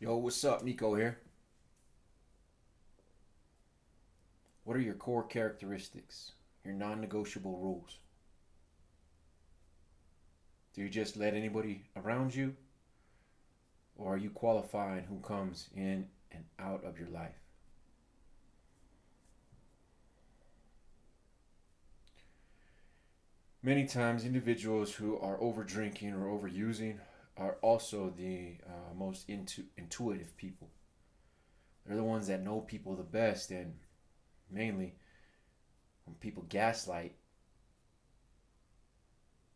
Yo, what's up? Nico here. What are your core characteristics? Your non negotiable rules? Do you just let anybody around you? Or are you qualifying who comes in and out of your life? Many times, individuals who are over drinking or overusing are also the most intuitive people. They're the ones that know people the best, and mainly when people gaslight,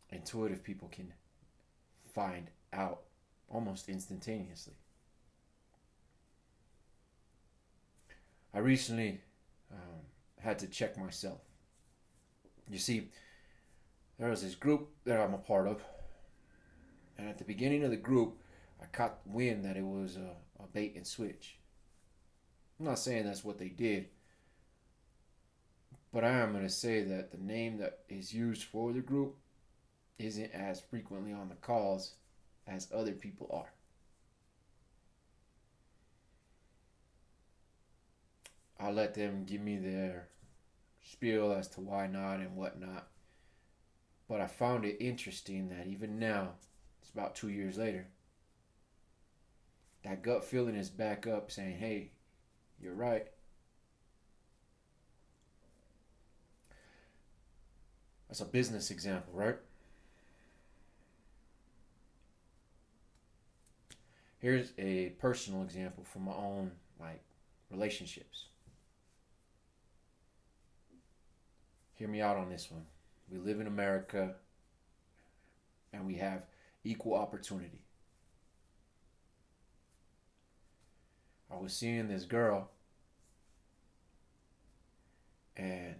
intuitive people can find out almost instantaneously. I recently had to check myself. You see, there was this group that I'm a part of, and at the beginning of the group, I caught wind that it was a bait and switch. I'm not saying that's what they did, but I am going to say that the name that is used for the group isn't as frequently on the calls as other people are. I'll let them give me their spiel as to why not and whatnot. But I found it interesting that even now, it's about 2 years later, that gut feeling is back up saying, hey, you're right. That's a business example, right? Here's a personal example from my own relationships. Hear me out on this one. We live in America and we have equal opportunity. I was seeing this girl and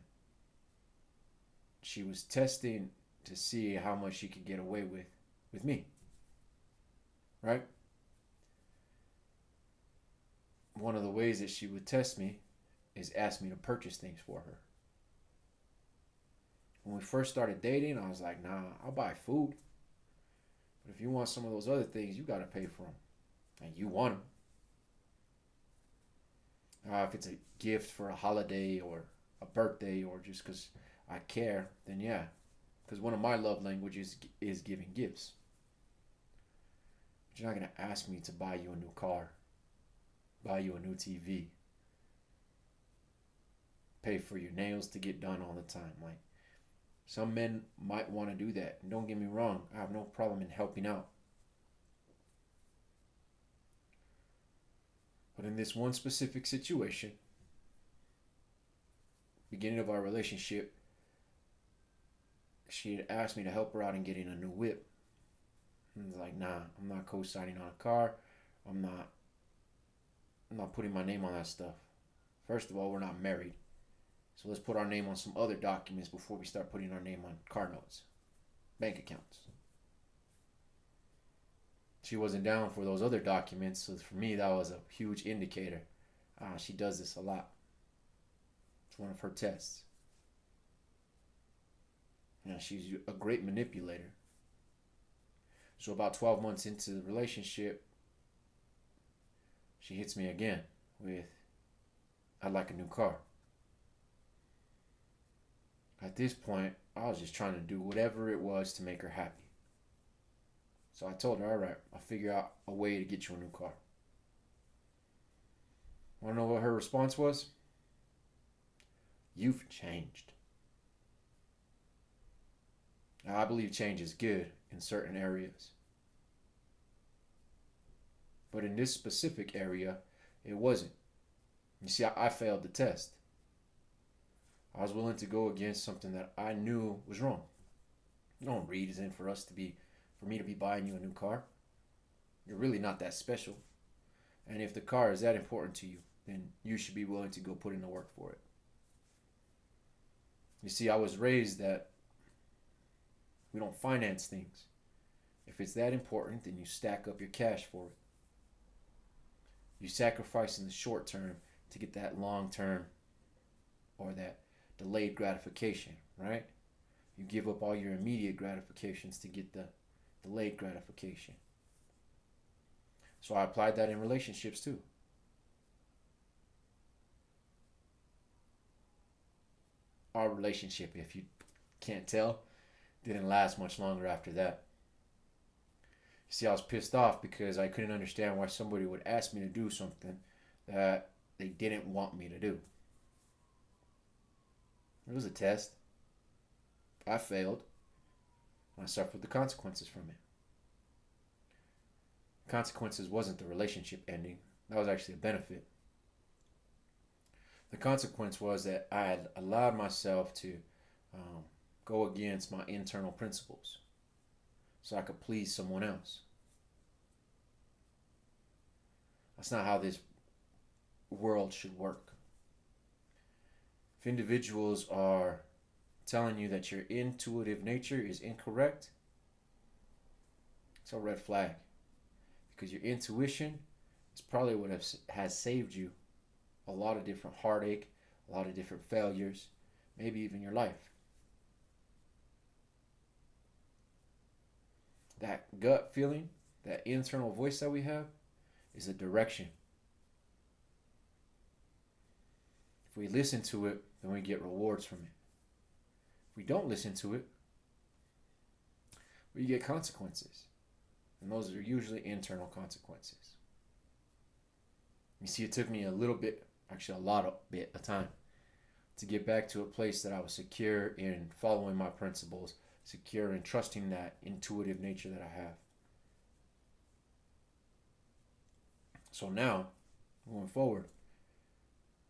she was testing to see how much she could get away with me, right? One of the ways that she would test me is ask me to purchase things for her. When we first started dating, I was like, nah, I'll buy food. But if you want some of those other things, you got to pay for them. And you want them. If it's a gift for a holiday or a birthday or just because I care, then yeah. Because one of my love languages is giving gifts. But you're not going to ask me to buy you a new car, buy you a new TV, pay for your nails to get done all the time. Like, some men might want to do that. And don't get me wrong, I have no problem in helping out. But in this one specific situation, beginning of our relationship, she had asked me to help her out in getting a new whip. And I was like, nah, I'm not co-signing on a car. I'm not I'm not putting my name on that stuff. First of all, we're not married. So let's put our name on some other documents before we start putting our name on car notes, bank accounts. She wasn't down for those other documents, so for me that was a huge indicator. She does this a lot. It's one of her tests. She's a great manipulator. So about 12 months into the relationship, she hits me again with, I'd like a new car. At this point, I was just trying to do whatever it was to make her happy. So I told her, all right, I'll figure out a way to get you a new car. Want to know what her response was? You've changed. Now, I believe change is good in certain areas. But in this specific area, it wasn't. You see, I failed the test. I was willing to go against something that I knew was wrong. No reason for me to be buying you a new car. You're really not that special. And if the car is that important to you, then you should be willing to go put in the work for it. You see, I was raised that we don't finance things. If it's that important, then you stack up your cash for it. You sacrifice in the short term to get that long term or that delayed gratification, right? You give up all your immediate gratifications to get the delayed gratification. So I applied that in relationships too. Our relationship, if you can't tell, didn't last much longer after that. See, I was pissed off because I couldn't understand why somebody would ask me to do something that they didn't want me to do. It was a test. I failed, and I suffered the consequences from it. The consequences wasn't the relationship ending, that was actually a benefit. The consequence was that I had allowed myself to um, go against my internal principles so I could please someone else. That's not how this world should work. If individuals are telling you that your intuitive nature is incorrect, it's a red flag. Because your intuition is probably what has saved you a lot of different heartache, a lot of different failures, maybe even your life. That gut feeling, that internal voice that we have, is a direction. If we listen to it, then we get rewards from it. If we don't listen to it, we get consequences. And those are usually internal consequences. You see, it took me a little bit, actually a lot of bit of time, to get back to a place that I was secure in following my principles, secure in trusting that intuitive nature that I have. So now, moving forward,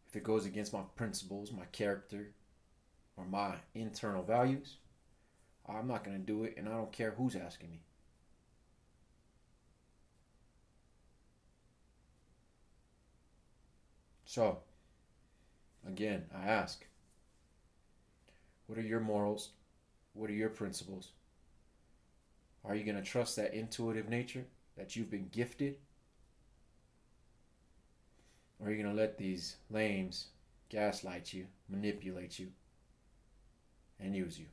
if it goes against my principles, my character, or my internal values, I'm not going to do it, and I don't care who's asking me. So, again, I ask, what are your morals? What are your principles? Are you going to trust that intuitive nature that you've been gifted? Or are you going to let these lames gaslight you, manipulate you, and use you?